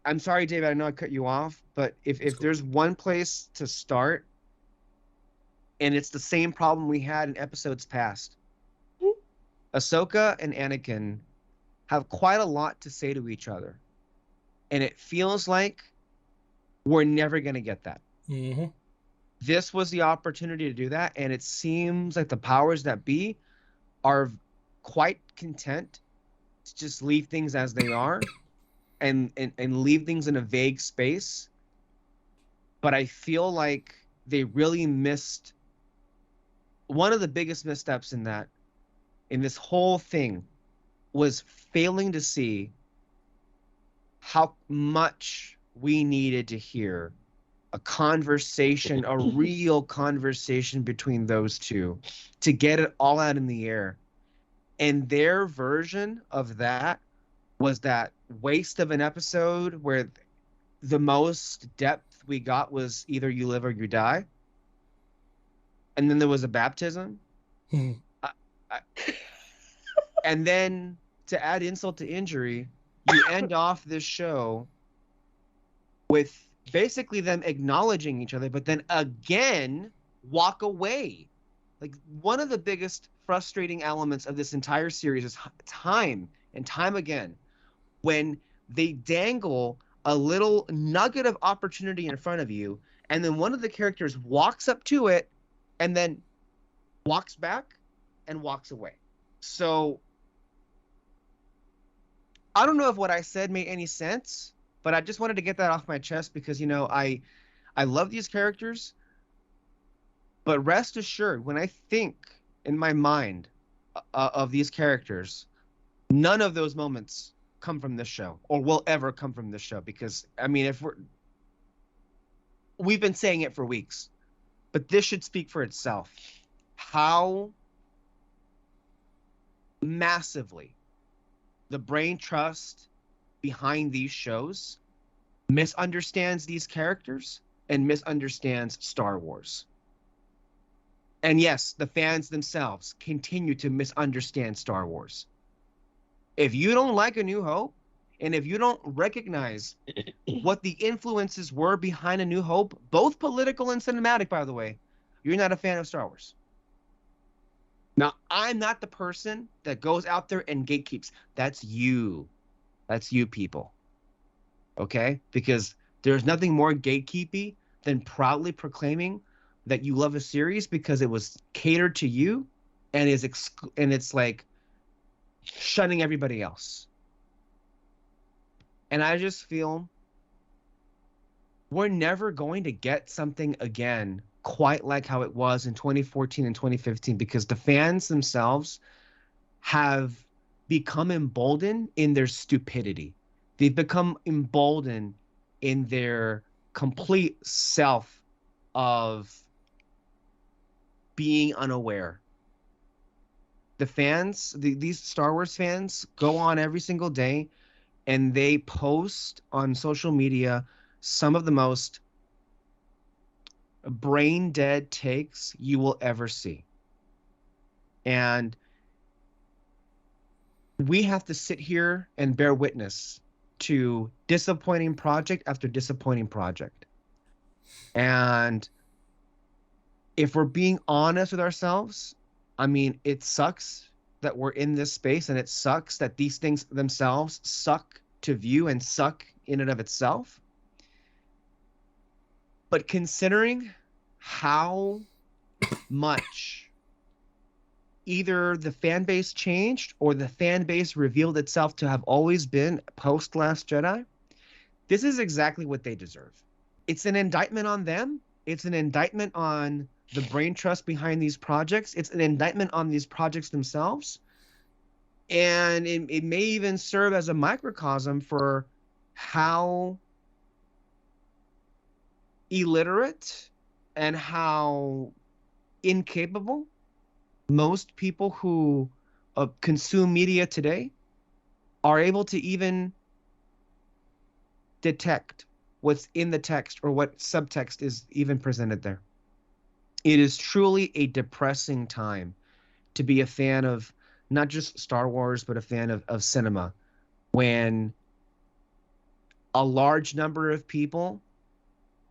I'm sorry, David, I know I cut you off, but if there's one place to start, and it's the same problem we had in episodes past, Ahsoka and Anakin have quite a lot to say to each other. And it feels like we're never going to get that. Mm-hmm. This was the opportunity to do that, and it seems like the powers that be are quite content to just leave things as they are and leave things in a vague space. But I feel like they really missed one of the biggest missteps in this whole thing was failing to see how much we needed to hear a conversation, a real conversation between those two to get it all out in the air. And their version of that was that waste of an episode where the most depth we got was either you live or you die. And then there was a baptism. And then to add insult to injury, you end off this show with basically them acknowledging each other, but then again walk away. Like, one of the biggest frustrating elements of this entire series is time and time again when they dangle a little nugget of opportunity in front of you, and then one of the characters walks up to it and then walks back and walks away. So I don't know if what I said made any sense, but I just wanted to get that off my chest because, I love these characters, but rest assured, when I think in my mind of these characters, none of those moments come from this show or will ever come from this show because, if we've been saying it for weeks, but this should speak for itself. How massively the brain trust behind these shows misunderstands these characters and misunderstands Star Wars. And yes, the fans themselves continue to misunderstand Star Wars. If you don't like A New Hope, and if you don't recognize what the influences were behind A New Hope, both political and cinematic, by the way, you're not a fan of Star Wars. Now, I'm not the person that goes out there and gatekeeps. That's you. That's you people. Okay? Because there's nothing more gatekeepy than proudly proclaiming that you love a series because it was catered to you and it's like shunning everybody else. And I just feel we're never going to get something again quite like how it was in 2014 and 2015 because the fans themselves have become emboldened in their stupidity. They've become emboldened in their complete self of being unaware. The fans, these Star Wars fans, go on every single day and they post on social media some of the most brain dead takes you will ever see. And we have to sit here and bear witness to disappointing project after disappointing project. And if we're being honest with ourselves, I mean, it sucks that we're in this space, and it sucks that these things themselves suck to view and suck in and of itself. But considering how much either the fan base changed or the fan base revealed itself to have always been post Last Jedi, this is exactly what they deserve. It's an indictment on them. It's an indictment on the brain trust behind these projects. It's an indictment on these projects themselves. And it may even serve as a microcosm for how illiterate and how incapable most people who consume media today are able to even detect what's in the text or what subtext is even presented there. It is truly a depressing time to be a fan of not just Star Wars, but a fan of cinema, when a large number of people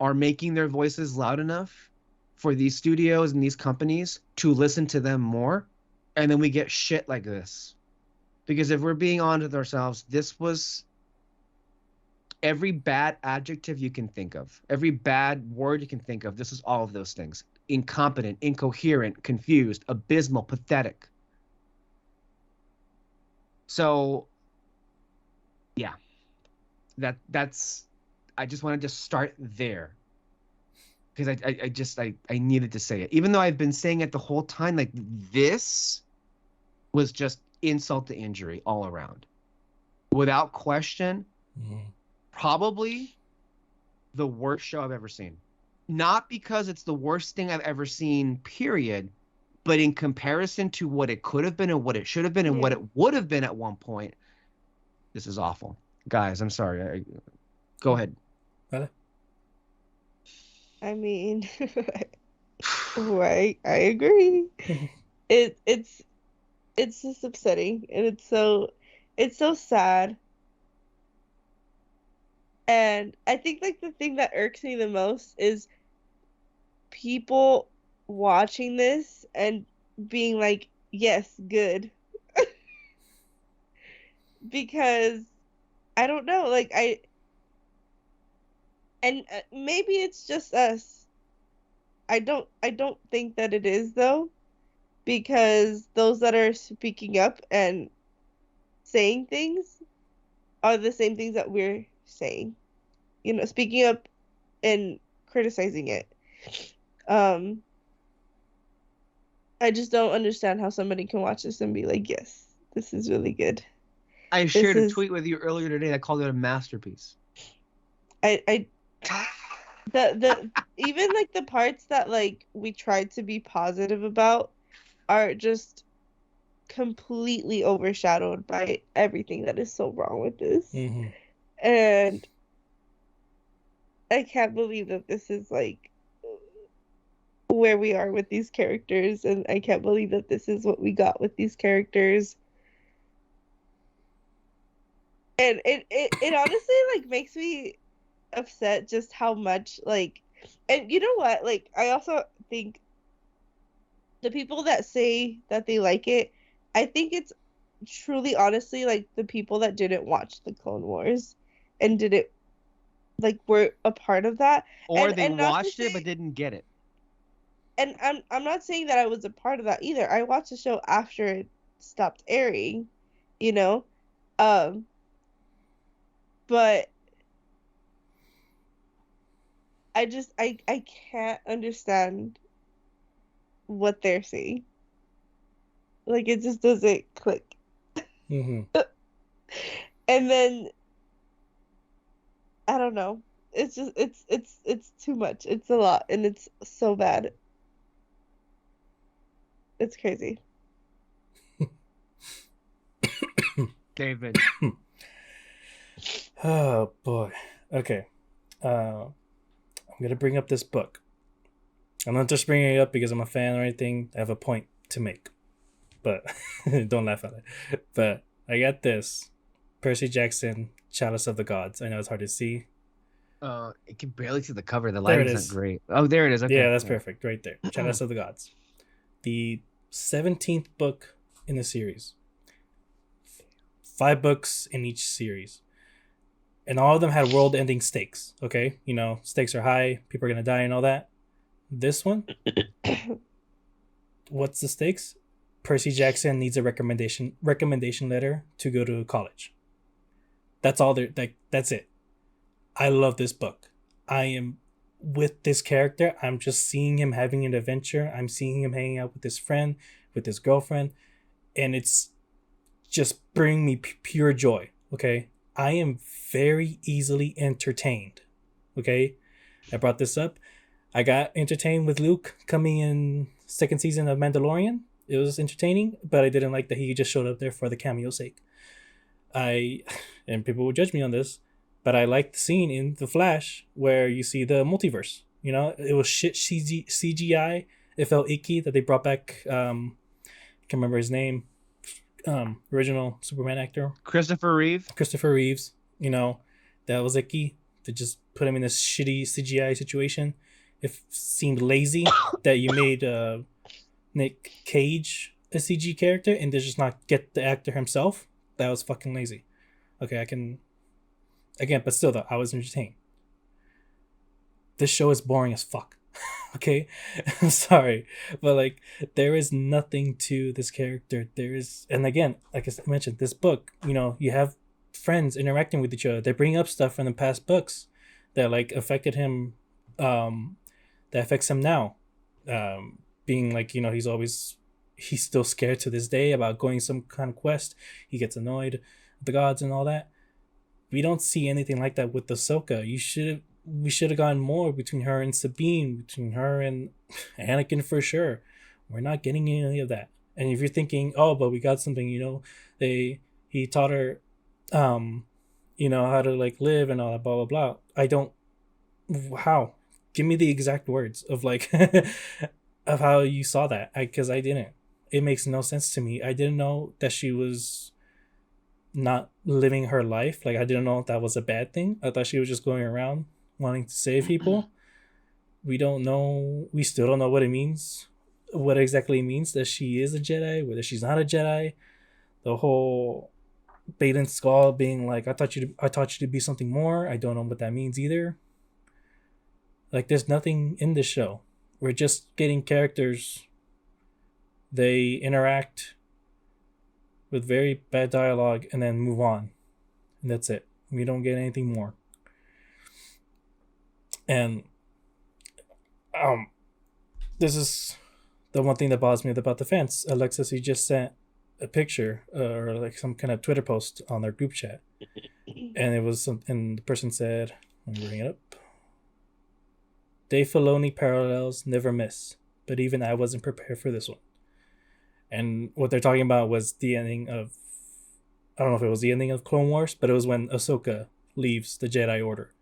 are making their voices loud enough for these studios and these companies to listen to them more, and then we get shit like this. Because if we're being honest with ourselves, this was every bad adjective you can think of, every bad word you can think of. This is all of those things: incompetent, incoherent, confused, abysmal, pathetic. So yeah, that's I just wanted to start there, because I needed to say it, even though I've been saying it the whole time. Like, this was just insult to injury all around, without question. Probably the worst show I've ever seen. Not because it's the worst thing I've ever seen, period, but in comparison to what it could have been and what it should have been and what it would have been at one point, this is awful. Guys, I'm sorry. Go ahead. I mean, I agree. It's just upsetting, and it's so sad. And I think, like, the thing that irks me the most is people watching this and being like, yes, good. Because I don't know, like, maybe it's just us. I don't think that it is, though, because those that are speaking up and saying things are the same things that we're saying. You know, speaking up and criticizing it. I just don't understand how somebody can watch this and be like, yes, this is really good. I shared a tweet with you earlier today. I called it a masterpiece. The even, like, the parts that, like, we tried to be positive about are just completely overshadowed by everything that is so wrong with this. And I can't believe that this is, like, where we are with these characters, and I can't believe that this is what we got with these characters. And it honestly, like, makes me upset just how much, like, and you know what, like, I also think the people that say that they like it, I think it's truly, honestly, like, the people that didn't watch the Clone Wars and didn't, like, were a part of that, or they watched it but didn't get it. And I'm not saying that I was a part of that either. I watched the show after it stopped airing, you know, but I can't understand what they're saying. Like, it just doesn't click. And then I don't know. it's just it's too much. It's a lot, and it's so bad. It's crazy. David. Oh boy. Okay. I'm gonna bring up this book. I'm not just bringing it up because I'm a fan or anything. I have a point to make, but don't laugh at it. But I got this. Percy Jackson, Chalice of the Gods. I know it's hard to see. It can barely see the cover. The There it lighting's is. not great. Oh, there it is. Okay. Yeah, that's perfect. Right there. Chalice of the Gods. The 17th book in the series. 5 books in each series. And all of them had world-ending stakes. Okay? You know, stakes are high. People are going to die and all that. This one, what's the stakes? Percy Jackson needs a recommendation letter to go to college. That's all there. Like, that's it. I love this book. I am with this character. I'm just seeing him having an adventure. I'm seeing him hanging out with his friend, with his girlfriend, and it's just bringing me pure joy. Okay, I am very easily entertained. Okay, I brought this up. I got entertained with Luke coming in second season of Mandalorian. It was entertaining, but I didn't like that he just showed up there for the cameo sake. And people will judge me on this, but I liked the scene in The Flash where you see the multiverse. You know, it was shit CGI. It felt icky that they brought back, I can't remember his name, original Superman actor. Christopher Reeves, you know, that was icky to just put him in this shitty CGI situation. It seemed lazy that you made Nick Cage a CG character and did just not get the actor himself. That was fucking lazy. Okay, I can... Again, but still though, I was entertained. This show is boring as fuck. Okay? I'm sorry. But like, there is nothing to this character. There is... And again, like I mentioned, this book, you know, you have friends interacting with each other. They bring up stuff from the past books that like affected him, that affects him now. Being like, you know, he's still scared to this day about going some kind of quest. He gets annoyed with the gods and all that. We don't see anything like that with Ahsoka. We should have gotten more between her and Sabine, between her and Anakin for sure. We're not getting any of that. And if you're thinking, oh, but we got something, you know, he taught her, you know, how to like live and all that, blah blah blah. I don't. How? Give me the exact words of like of how you saw that, because I didn't. It makes no sense to me. I didn't know that she was not living her life. Like, I didn't know that was a bad thing. I thought she was just going around wanting to save people. We don't know. We still don't know what it means. What exactly it means that she is a Jedi, whether she's not a Jedi. The whole Bait and Skull being like, I taught you to be something more. I don't know what that means either. Like, there's nothing in this show. We're just getting characters. They interact with very bad dialogue and then move on. And that's it. We don't get anything more. And this is the one thing that bothers me about the fans. Alexis, you just sent a picture or like some kind of Twitter post on their group chat. And it was and the person said, let me bring it up. Dave Filoni parallels never miss, but even I wasn't prepared for this one. And what they're talking about was the ending of, I don't know if it was the ending of Clone Wars, but it was when Ahsoka leaves the Jedi Order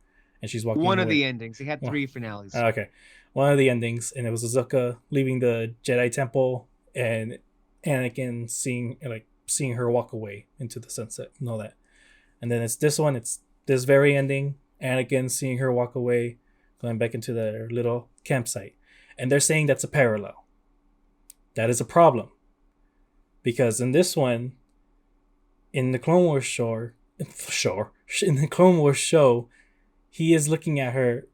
and she's walking One away. of the endings. He had 3 finales. Okay. One of the endings, and it was Ahsoka leaving the Jedi Temple and Anakin seeing her walk away into the sunset and all that. And then it's this one, it's this very ending, Anakin seeing her walk away, going back into their little campsite. And they're saying that's a parallel. That is a problem. Because in this one, in the Clone Wars in the Clone Wars show, he is looking at her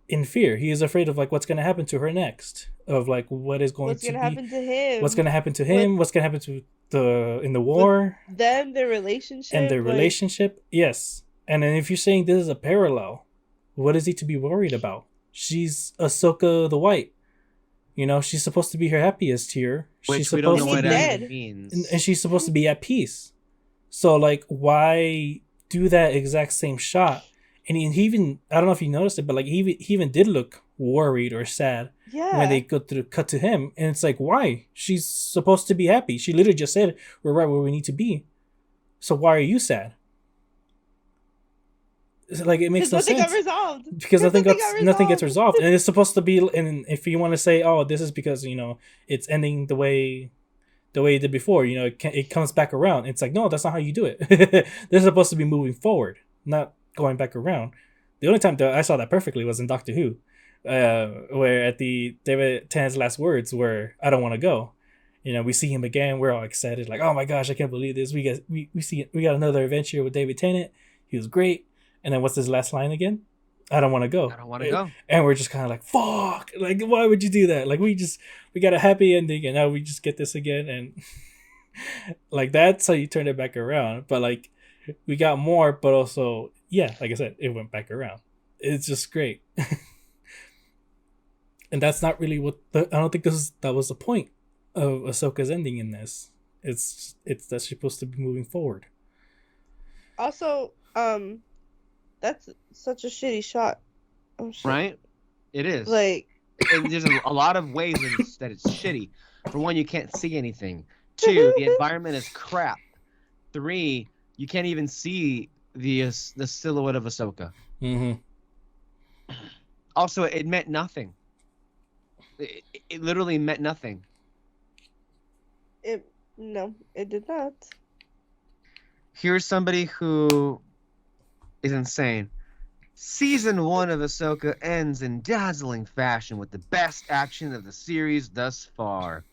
in fear. He is afraid of like what's going to happen to her next. Of like what's going to happen to him. What's going to happen to him? What's going to happen to in the war? Them, their relationship. Yes. And then if you're saying this is a parallel, what is he to be worried about? She's Ahsoka the White. You know, she's supposed to be her happiest here. Which we don't know what that means. And she's supposed to be at peace. So, like, why do that exact same shot And he even, I don't know if you noticed it, but like he even did look worried or sad when they go to cut to him, and it's like, why? She's supposed to be happy. She literally just said we're right where we need to be. So why are you sad? It's like, it makes no nothing sense. got resolved. Because nothing gets resolved, and it's supposed to be. And if you want to say, oh, this is because it's ending the way it did before, it comes back around. It's like, no, that's not how you do it. They're supposed to be moving forward, not going back around. The only time that I saw that perfectly was in Doctor Who, where at the David Tennant's last words were, "I don't want to go." We see him again. We're all excited, like, "Oh my gosh, I can't believe this! We got another adventure with David Tennant. He was great." And then what's his last line again? "I don't want to go." I don't want to go. And we're just kind of like, "Fuck!" Like, why would you do that? Like, we got a happy ending, and now we just get this again, and like, that's how you turn it back around. But like, we got more, but also, yeah, like I said, it went back around. It's just great. And that's not really I don't think that was the point of Ahsoka's ending in this. It's that she's supposed to be moving forward. Also, that's such a shitty shot. Oh, shit. Right? It is. Like, and there's a lot of ways that it's shitty. For one, you can't see anything. 2, the environment is crap. 3, you can't even see the silhouette of Ahsoka. Mm-hmm. Also, it meant nothing. It literally meant nothing. No, it did not. Here's somebody who is insane. Season 1 of Ahsoka ends in dazzling fashion with the best action of the series thus far.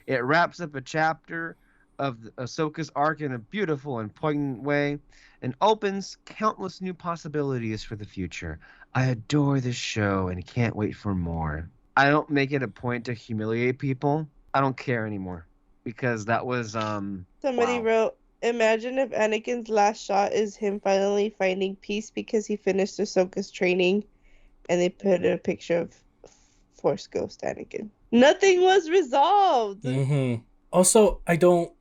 It wraps up a chapter of Ahsoka's arc in a beautiful and poignant way and opens countless new possibilities for the future. I adore this show and can't wait for more. I don't make it a point to humiliate people. I don't care anymore because that was Somebody wow. wrote, "Imagine if Anakin's last shot is him finally finding peace because he finished Ahsoka's training," and they put a picture of Force Ghost Anakin. Nothing was resolved. Mm-hmm. Also, I don't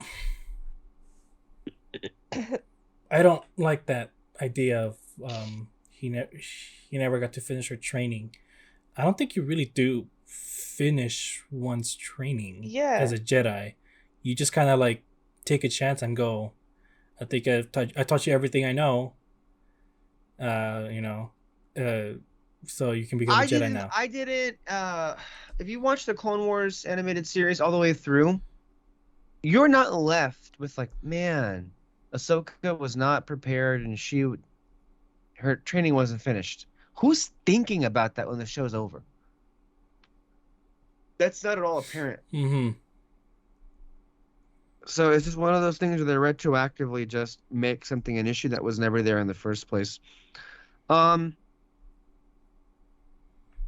like that idea of he never got to finish her training. I don't think you really do finish one's training as a Jedi. You just kind of like take a chance and go, I think I taught you everything I know. So you can become a Jedi now. I didn't. If you watch the Clone Wars animated series all the way through, you're not left with like, man, Ahsoka was not prepared and her training wasn't finished. Who's thinking about that when the show's over? That's not at all apparent. Mm-hmm. So it's just one of those things where they retroactively just make something an issue that was never there in the first place.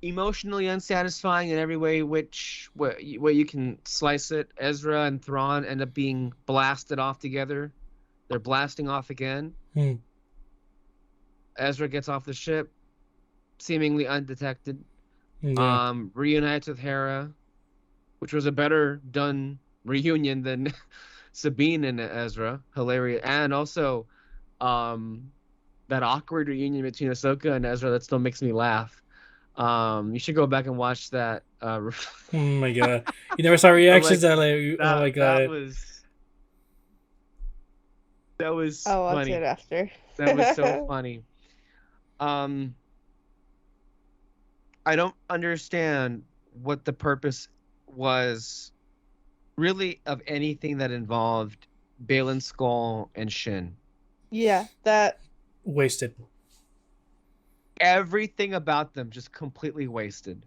Emotionally unsatisfying in every way way you can slice it. Ezra and Thrawn end up being blasted off together. They're blasting off again. Ezra gets off the ship, seemingly undetected. Yeah. Reunites with Hera, which was a better done reunion than Sabine and Ezra. Hilarious. And also that awkward reunion between Ahsoka and Ezra that still makes me laugh. You should go back and watch that. Oh my god! You never saw reactions that like, oh my god! That was I'll watch funny. it after. That was so funny. I don't understand what the purpose was, really, of anything that involved Baylan Skoll and Shin. Yeah, that wasted. Everything about them just completely wasted.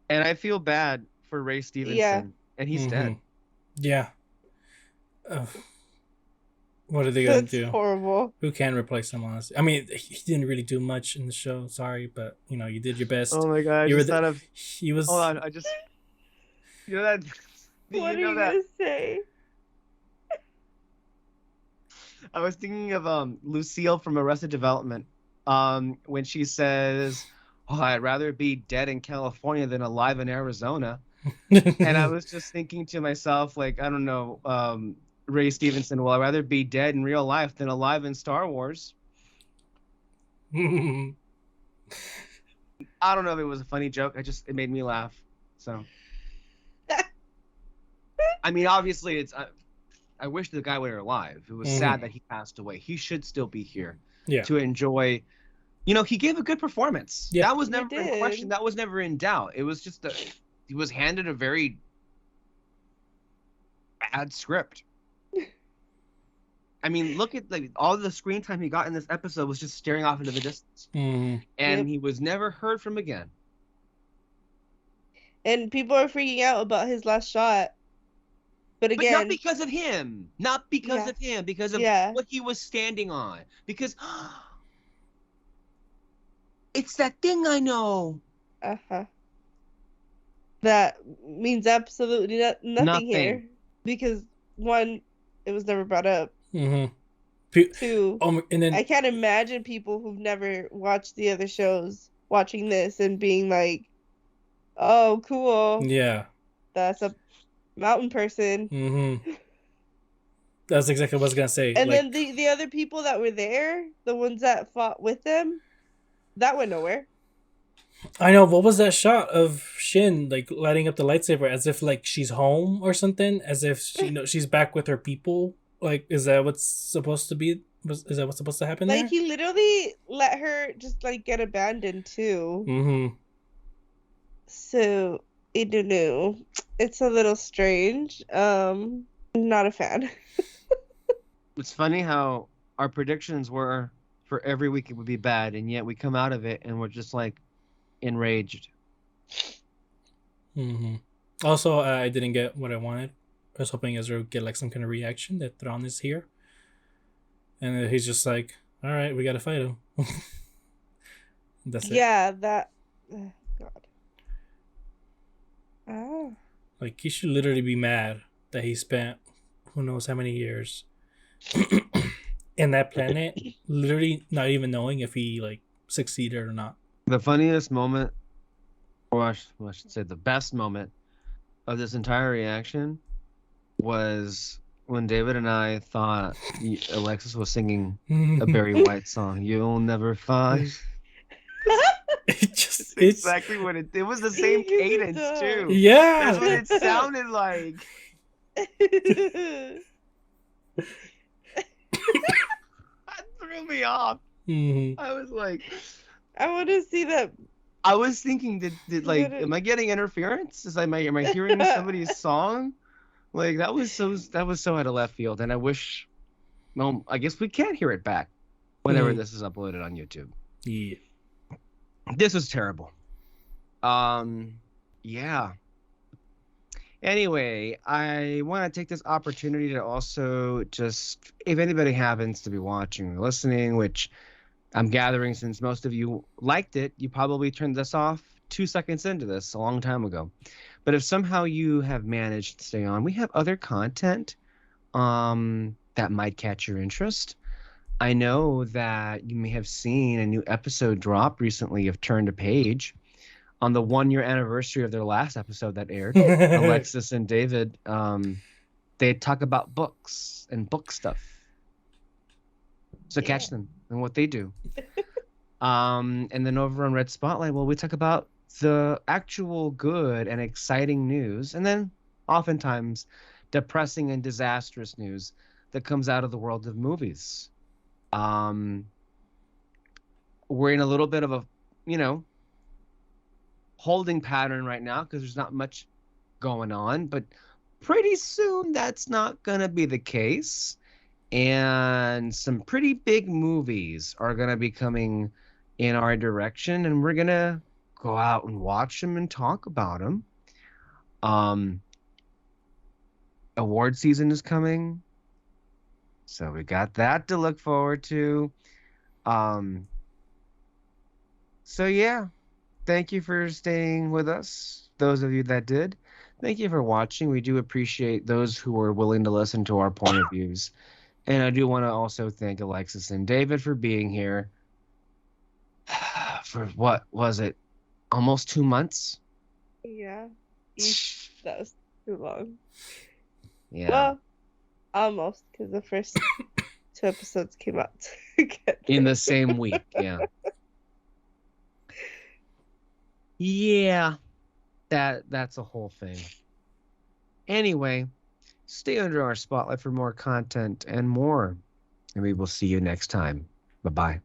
And I feel bad for Ray Stevenson, and he's dead. Yeah. What are they gonna do? That's horrible. Who can replace him? Honestly, I mean, he didn't really do much in the show. Sorry, but you did your best. Oh my god! He was. Hold on, you know that. What are you gonna say? I was thinking of Lucille from Arrested Development, when she says, "Oh, I'd rather be dead in California than alive in Arizona," and I was just thinking to myself, like, I don't know, Ray Stevenson, well, I'd rather be dead in real life than alive in Star Wars. I don't know if it was a funny joke. It made me laugh. So, I mean, obviously, I wish the guy were alive. It was sad that he passed away. He should still be here to enjoy. You know, he gave a good performance. Yeah. That was never in question. That was never in doubt. It was just he was handed a very bad script. I mean, look at all the screen time he got in this episode was just staring off into the distance, and he was never heard from again. And people are freaking out about his last shot. But again, not because of him. Not because of him. Because of what he was standing on. Because it's that thing I know. That means absolutely nothing here. Because one, it was never brought up. Two, and then I can't imagine people who've never watched the other shows watching this and being like, "Oh, cool. Yeah. That's a mountain person." That's exactly what I was gonna say. And then the other people that were there, the ones that fought with them, that went nowhere. I know. What was that shot of Shin like lighting up the lightsaber as if like she's home or something? As if she's back with her people. Like, is that what's supposed to be? Is that what's supposed to happen there? Like, he literally let her just like get abandoned too. So I don't know. It's a little strange. Not a fan. It's funny how our predictions were for every week it would be bad, and yet we come out of it and we're just like enraged. Also, I didn't get what I wanted. I was hoping Ezra would get like some kind of reaction that Thrawn is here, and he's just like, "All right, we gotta fight him." That's it. Yeah, that. God. Like, he should literally be mad that he spent who knows how many years in that planet, literally not even knowing if he like succeeded or not. The funniest moment, or I should say the best moment of this entire reaction was when David and I thought Alexis was singing a Barry White song. You'll never find. It's exactly what it was. The same cadence too. Yeah, that's what it sounded like. That threw me off. I was like, I want to see that. I was thinking, did like, am I getting interference? Am I hearing somebody's song? Like, that was so out of left field, and I wish. Well, I guess we can't hear it back whenever this is uploaded on YouTube. Yeah, this was terrible. Yeah. Anyway, I want to take this opportunity to also just, if anybody happens to be watching or listening, which I'm gathering since most of you liked it, you probably turned this off 2 seconds into this a long time ago. But if somehow you have managed to stay on, we have other content that might catch your interest. I know that you may have seen a new episode drop recently of Turn to Page. On the 1-year anniversary of their last episode that aired, Alexis and David, they talk about books and book stuff. So catch them and what they do. And then over on Red Spotlight, well, we talk about the actual good and exciting news, and then oftentimes depressing and disastrous news that comes out of the world of movies. We're in a little bit of a, holding pattern right now because there's not much going on, but pretty soon that's not going to be the case. And some pretty big movies are going to be coming in our direction, and we're going to go out and watch them and talk about them. Award season is coming, so we got that to look forward to. So yeah, thank you for staying with us, those of you that did. Thank you for watching. We do appreciate those who are willing to listen to our point of views. And I do want to also thank Alexis and David for being here for, what was it, almost 2 months? Yeah. That was too long. Yeah. Well, almost, because the first 2 episodes came out together. In the same week, yeah. Yeah, that's a whole thing. Anyway, stay under our spotlight for more content and more. And we will see you next time. Bye-bye.